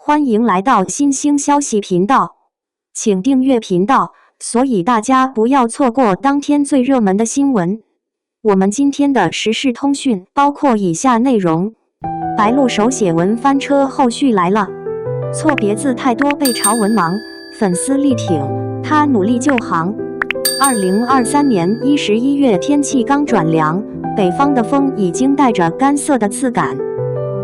欢迎来到新兴消息频道，请订阅频道，所以大家不要错过当天最热门的新闻。我们今天的时事通讯包括以下内容：白鹿手写文翻车，后续来了。错别字太多被嘲文盲，粉丝力挺他努力救航。2023年11月，天气刚转凉，北方的风已经带着干涩的刺感。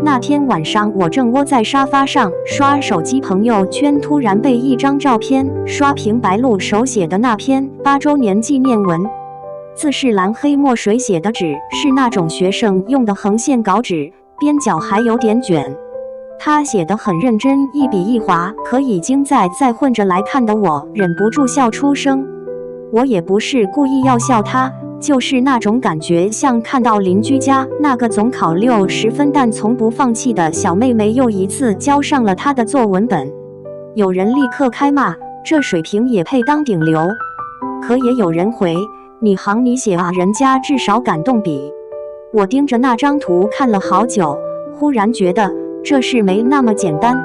那天晚上，我正窝在沙发上刷手机朋友圈，突然被一张照片刷屏，白鹿手写的那篇8周年纪念文，字是蓝黑墨水写的，纸是那种学生用的横线稿纸，边角还有点卷。他写得很认真，一笔一划，可已经在混着来看的我忍不住笑出声。我也不是故意要笑他，就是那种感觉，像看到邻居家那个总考60分但从不放弃的小妹妹又一次交上了她的作文本。有人立刻开骂，这水平也配当顶流？可也有人回，你行你写啊，人家至少敢动笔。我盯着那张图看了好久，忽然觉得这事没那么简单。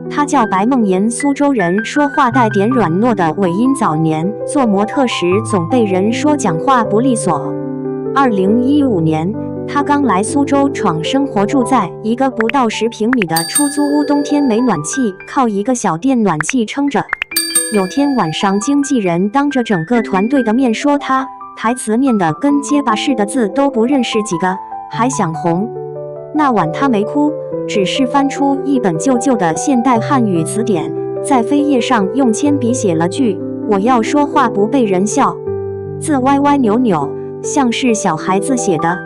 他叫白梦妍，苏州人，说话带点软糯的尾音，早年做模特时总被人说讲话不利索。2015年，他刚来苏州闯生活，住在一个不到10平米的出租屋，冬天没暖气，靠一个小电暖气撑着。有天晚上，经纪人当着整个团队的面说他台词念得跟结巴似的，字都不认识几个，还想红。那晚他没哭，只是翻出一本旧旧的现代汉语词典，在扉页上用铅笔写了句我要说话不被人笑，字歪歪扭扭，像是小孩子写的。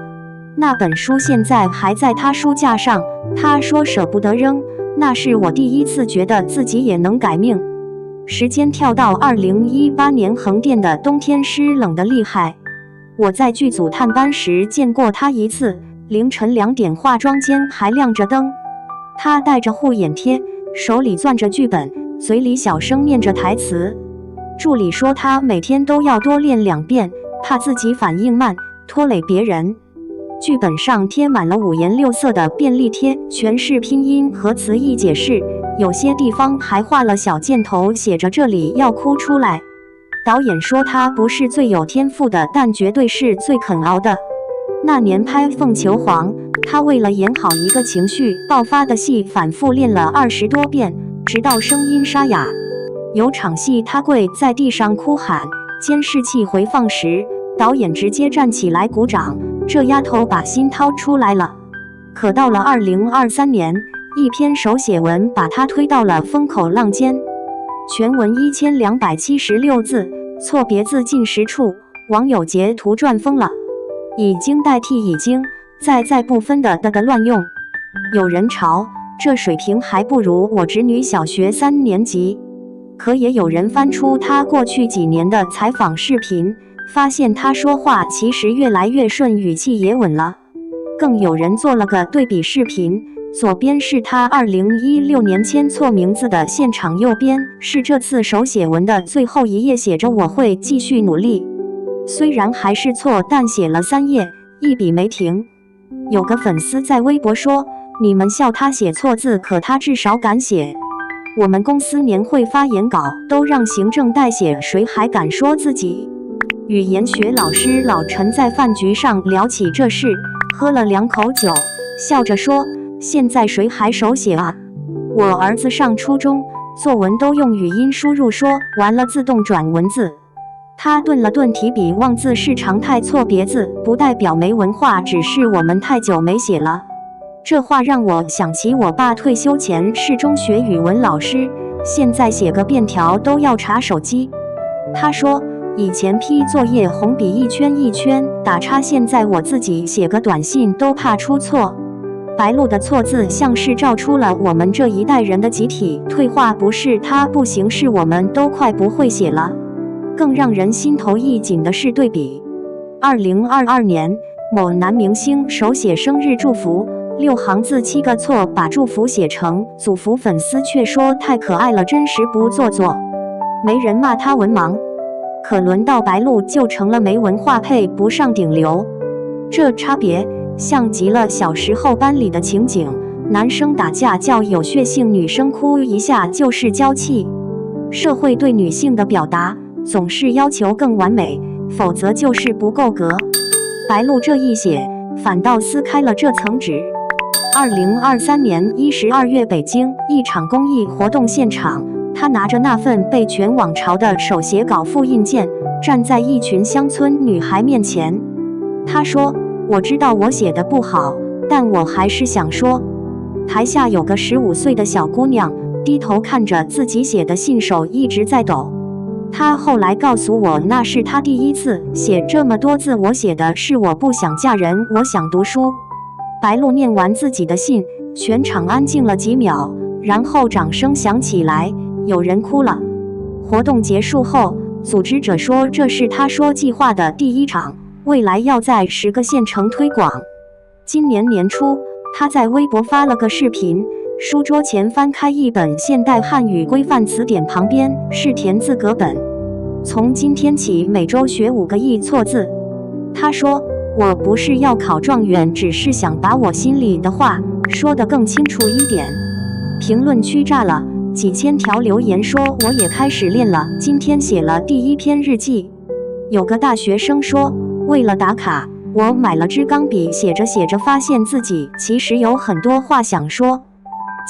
那本书现在还在他书架上，他说舍不得扔，那是我第一次觉得自己也能改命。时间跳到2018年，横店的冬天湿冷得厉害，我在剧组探班时见过他一次，凌晨2点，化妆间还亮着灯，他戴着护眼贴，手里攥着剧本，嘴里小声念着台词。助理说他每天都要多练2遍，怕自己反应慢拖累别人。剧本上贴满了5颜6色的便利贴，全是拼音和词义解释，有些地方还画了小箭头，写着这里要哭出来。导演说他不是最有天赋的，但绝对是最肯熬的。那年拍《凤求凰》，他为了演好一个情绪爆发的戏，反复练了20多遍，直到声音沙哑。有场戏他跪在地上哭喊，监视器回放时，导演直接站起来鼓掌，这丫头把心掏出来了。可到了2023年，一篇手写文把他推到了风口浪尖，全文1276字，错别字近10处，网友截图赚疯了。已经代替已经，在不分的乱用。有人嘲这水平还不如我侄女小学3年级，可也有人翻出他过去几年的采访视频，发现他说话其实越来越顺，语气也稳了。更有人做了个对比视频，左边是他2016年签错名字的现场，右边是这次手写文的最后一页，写着我会继续努力。虽然还是错，但写了3页，一笔没停。有个粉丝在微博说，你们笑他写错字，可他至少敢写。我们公司年会发言稿都让行政代写，谁还敢说自己？语言学老师老陈在饭局上聊起这事，喝了2口酒，笑着说，现在谁还手写啊？我儿子上初中，作文都用语音输入，说完了自动转文字。他顿了顿，提笔忘字是常态，错别字不代表没文化，只是我们太久没写了。这话让我想起我爸退休前是中学语文老师，现在写个便条都要查手机。他说以前批作业红笔一圈一圈打叉，现在我自己写个短信都怕出错。白鹿的错字像是照出了我们这一代人的集体退化，不是他不行，是我们都快不会写了。更让人心头一紧的是对比，2022年某男明星手写生日祝福，6行字7个错，把祝福写成祖福，粉丝却说太可爱了，真实不做作。没人骂他文盲，可轮到白鹿就成了没文化，配不上顶流。这差别像极了小时候班里的情景，男生打架叫有血性，女生哭一下就是娇气。社会对女性的表达总是要求更完美，否则就是不够格。白鹿这一写，反倒撕开了这层纸。2023年12月，北京一场公益活动现场，他拿着那份被全网嘲的手写稿复印件，站在一群乡村女孩面前。他说：“我知道我写的不好，但我还是想说。”台下有个15岁的小姑娘，低头看着自己写的信，手一直在抖。她后来告诉我，那是她第一次写这么多字。我写的是我不想嫁人，我想读书。白鹿念完自己的信，全场安静了几秒，然后掌声响起来，有人哭了。活动结束后，组织者说这是他说计划的第一场，未来要在10个县城推广。今年年初，他在微博发了个视频，书桌前翻开一本现代汉语规范词典，旁边是填字格本。从今天起每周学5个易错字。他说：“我不是要考状元，只是想把我心里的话说得更清楚一点。”评论区炸了，几千条留言说我也开始练了，今天写了第1篇日记。有个大学生说，为了打卡，我买了支钢笔，写着写着发现自己其实有很多话想说。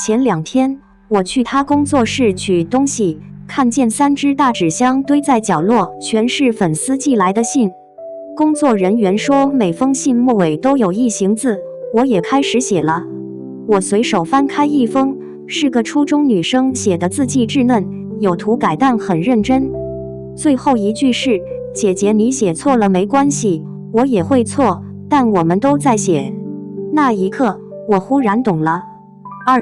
前2天我去他工作室取东西，看见3只大纸箱堆在角落，全是粉丝寄来的信。工作人员说每封信末尾都有一行字，我也开始写了。我随手翻开一封，是个初中女生写的，字迹稚嫩，有涂改但很认真。最后一句是：姐姐你写错了没关系，我也会错，但我们都在写。那一刻我忽然懂了。2.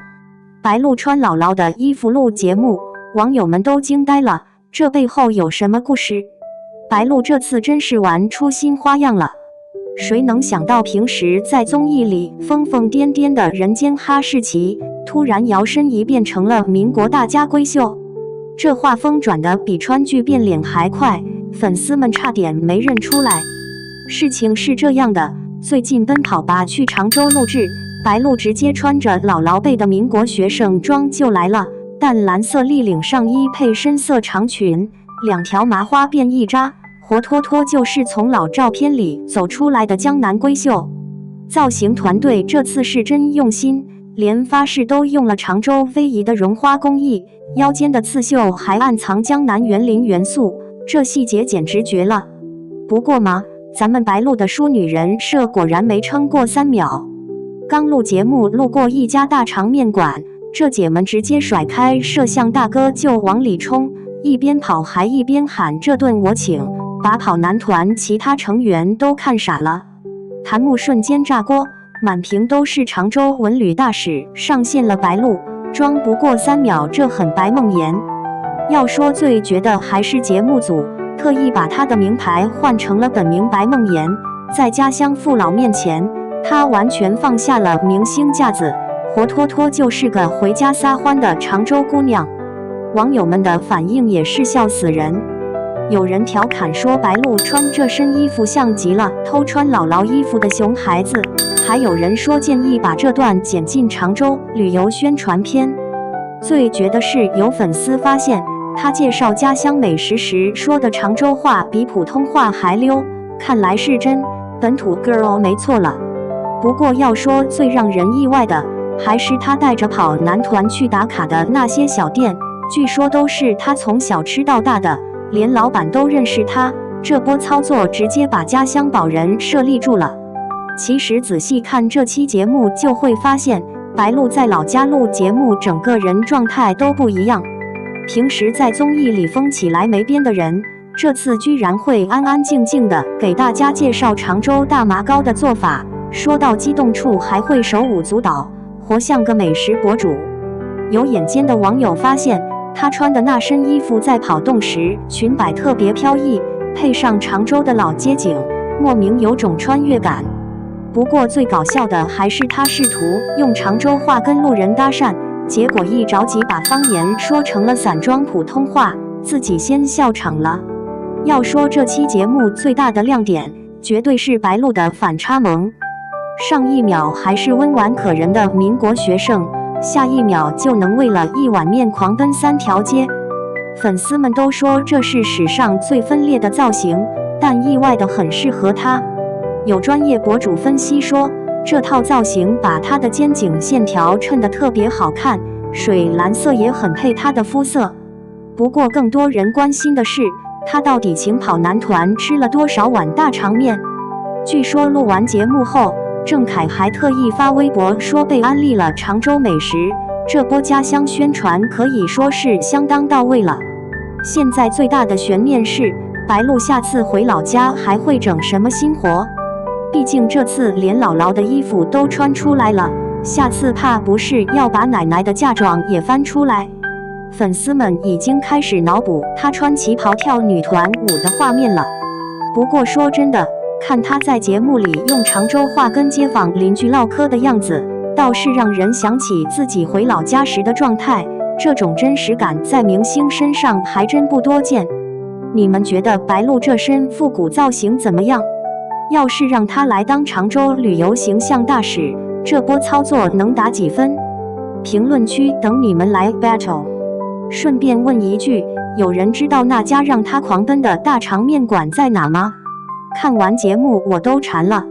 白鹿穿姥姥的衣服录节目，网友们都惊呆了，这背后有什么故事？白鹿这次真是玩出新花样了。谁能想到平时在综艺里疯疯癫癫的人间哈士奇，突然摇身一变成了民国大家闺秀？这画风转得比川剧变脸还快，粉丝们差点没认出来。事情是这样的，最近奔跑吧去常州录制，白鹿直接穿着姥姥背的民国学生装就来了，淡蓝色立领上衣配深色长裙，2条麻花辫一扎，活脱脱就是从老照片里走出来的江南闺秀。造型团队这次是真用心，连发饰都用了常州非遗的绒花工艺，腰间的刺绣还暗藏江南园林元素，这细节简直绝了。不过嘛，咱们白鹿的淑女人设果然没撑过3秒。刚录节目，路过一家大肠面馆，这姐们直接甩开摄像大哥就往里冲，一边跑还一边喊这顿我请，把跑男团其他成员都看傻了。弹幕瞬间炸锅，满屏都是常州文旅大使上线了白鹿，装不过3秒，这很白梦妍。要说最绝的还是节目组特意把她的名牌换成了本名白梦妍，在家乡父老面前，她完全放下了明星架子，活脱脱就是个回家撒欢的常州姑娘。网友们的反应也是笑死人。有人调侃说白鹿穿这身衣服像极了偷穿姥姥衣服的熊孩子，还有人说建议把这段剪进常州旅游宣传片。最绝的是有粉丝发现他介绍家乡美食时说的常州话比普通话还溜，看来是真本土 girl 没错了。不过要说最让人意外的，还是他带着跑男团去打卡的那些小店，据说都是他从小吃到大的，连老板都认识他。这波操作直接把家乡宝人设立住了。其实仔细看这期节目就会发现，白鹿在老家录节目整个人状态都不一样。平时在综艺里疯起来没边的人，这次居然会安安静静的给大家介绍常州大麻糕的做法，说到激动处还会手舞足蹈，活像个美食博主。有眼尖的网友发现，他穿的那身衣服在跑动时裙摆特别飘逸，配上常州的老街景，莫名有种穿越感。不过最搞笑的还是他试图用常州话跟路人搭讪，结果一着急把方言说成了散装普通话，自己先笑场了。要说这期节目最大的亮点，绝对是白鹿的反差萌。上一秒还是温婉可人的民国学生，下一秒就能为了一碗面狂奔3条街。粉丝们都说这是史上最分裂的造型，但意外的很适合她。有专业博主分析说，这套造型把她的肩颈线条衬得特别好看，水蓝色也很配她的肤色。不过更多人关心的是，她到底请跑男团吃了多少碗大肠面？据说录完节目后，郑恺还特意发微博说被安利了常州美食，这波家乡宣传可以说是相当到位了。现在最大的悬念是，白鹿下次回老家还会整什么新活？毕竟这次连姥姥的衣服都穿出来了，下次怕不是要把奶奶的嫁妆也翻出来？粉丝们已经开始脑补她穿旗袍跳女团舞的画面了。不过说真的，看她在节目里用常州话跟街坊邻居唠嗑的样子，倒是让人想起自己回老家时的状态。这种真实感在明星身上还真不多见。你们觉得白鹿这身复古造型怎么样？要是让她来当常州旅游形象大使，这波操作能打几分？评论区等你们来 battle。顺便问一句，有人知道那家让她狂奔的大肠面馆在哪吗？看完节目我都馋了。